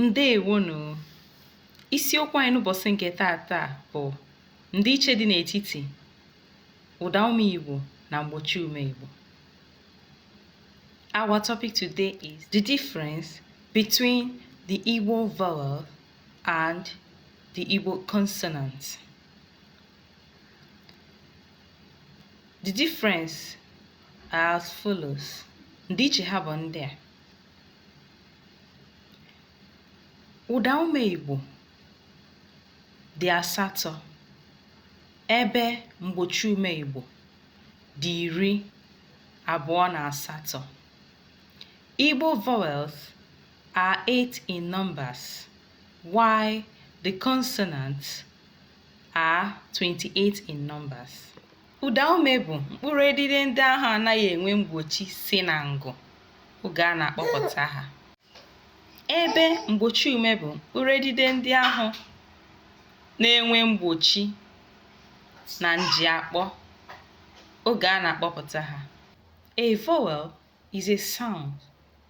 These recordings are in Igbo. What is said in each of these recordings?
Ndewonu. Isiokwu anyị n'ụbọchị nke taata bụ ndịiche dị n'etiti ụda ume Igbo na mgbochi ume Igbo. Our topic today is the difference between the Igbo vowel and the Igbo consonant. The difference are as follows. Ndịiche ha bụ ndị a. Ụda ume Igbo dị asatọ, ebe mgbochi ume Igbo dị 28. Igbo vowels are 8 in numbers, while the consonants are 28 in numbers. Ụda ume bụ mkpụrụ edide ndị ahụ anaghị enwe mgbochi si na ngụ oge a na-akpọpụta ha. Ebe mgbochi ume bụ mkpụrụ edide ndị ahụ na-enwe mgbochi na njiakpọ oge a na-akpọpụta ha. A vowel is a sound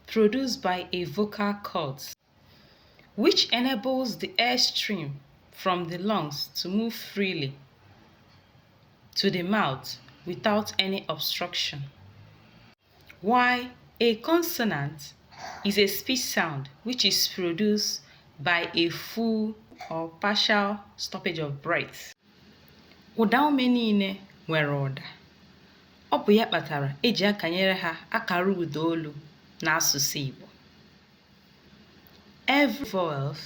produced by a vocal cord which enables the air stream from the lungs to move freely to the mouth without any obstruction, while a consonant is a speech sound which is produced by a full or partial stoppage of breath. Ụda ume niile nwere ụda. Ọ bụ ya kpatara eji akanyere ha akara ụda olu n'asụsụ Igbo. Every vowel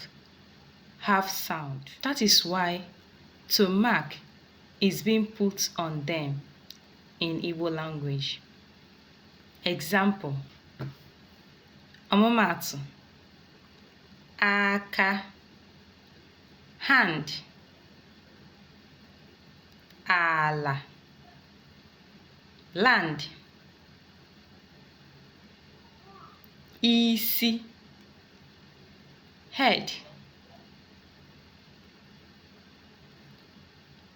have sound. That is why to mark is being put on them in Igbo language. Example: ọmụmaatụ: aka, hand, ala, land, isi, head.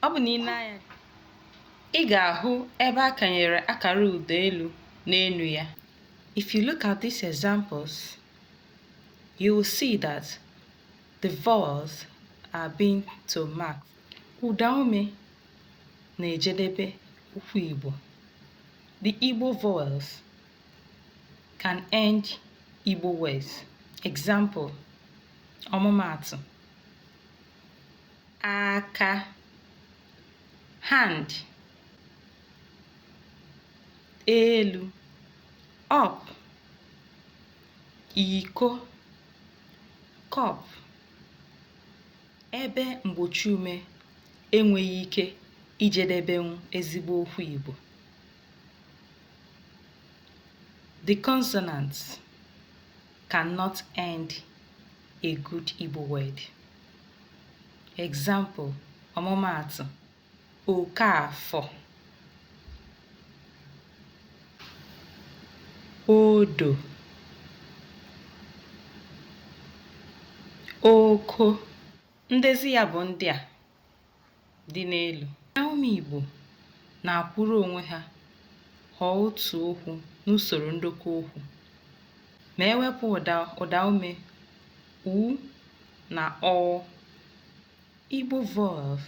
Ọ bụ n'ile anya ị ga-ahụ ebe a kanyere akara ụda elu n'elu ya. If you look at these examples, you will see that the vowels are being to mark. Ụda ume na-ejedebe okwu Igbo. The Igbo vowels can end Igbo words. Example: ọmụmaatụ: aka, hand, elu, up, iko, cup. Ebe mgbochi ume enweghị ike ijedebenwu ezigbo okwu Igbo. The consonants cannot end a good Igbo word. Example: ọmụmaatụ: Okafọ, odo, oko. Ndezi ya bụ ndị a dị n'elu. Ụda ume Igbo na-akwụrụ onwe ha ghọọ otu okwu n'usoro ndokwa okwu. Ma ewepụ ụda ume u na ọ, Igbo vowel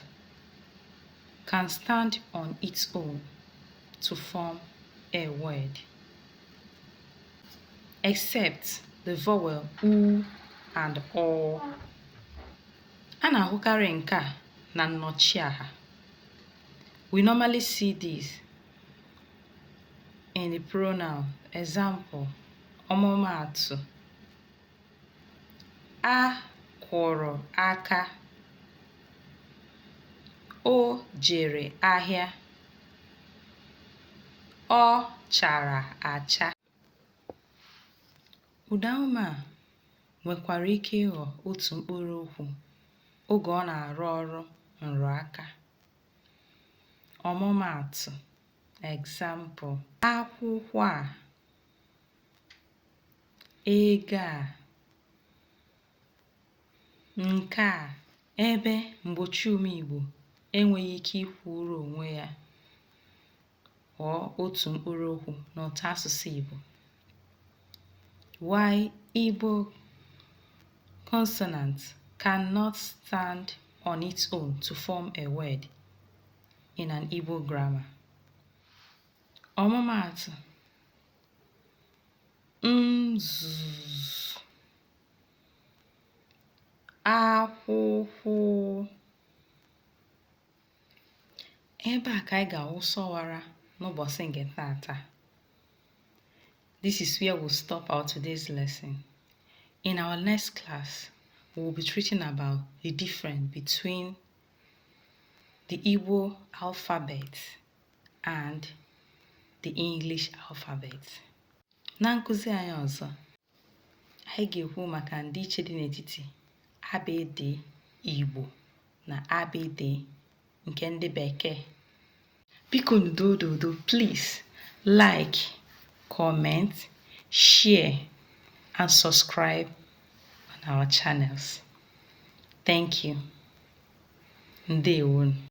can stand on its own to form a word, except the vowel u and ọ. A na-ahụkarị nke a na nnọchiaha. We normally see this in the pronoun. Example: ọmụmaatụ: a kwọrọ aka, o jere ahịa, ọ chara acha. Ụda ume a nwekwara ike ịghọ otu mkpụrụ okwu oge ọ na-arụ ọrụ nrụaka. Ọmụmaatụ: example: akwụkwọ a, ego a, nke a. Ebe mgbochi ume Igbo enweghị ike ikwuru onwe ya ghọọ otu mkpụrụ okwu n'ụtọ asụsụ Igbo. Why Igbo consonant cannot stand on its own to form a word in an Igbo grammar. Ọmụmaatụ: nzuzu, akwụkwọ. Ebe a ka anyị ga-awụsọwara n'ụbọchị nke taata. This is where we'll stop our today's lesson. In our next class, we'll be treating about the difference between the Igbo alphabet and the English alphabet. Na nkuzi anyị ọzọ, anyị ga-ekwu maka ndịiche dị n'etiti abịdị Igbo na abịdị nke ndị Bekee. Biko n'udododo, please like, comment, share, and subscribe on our channels. Thank you. Ndewo.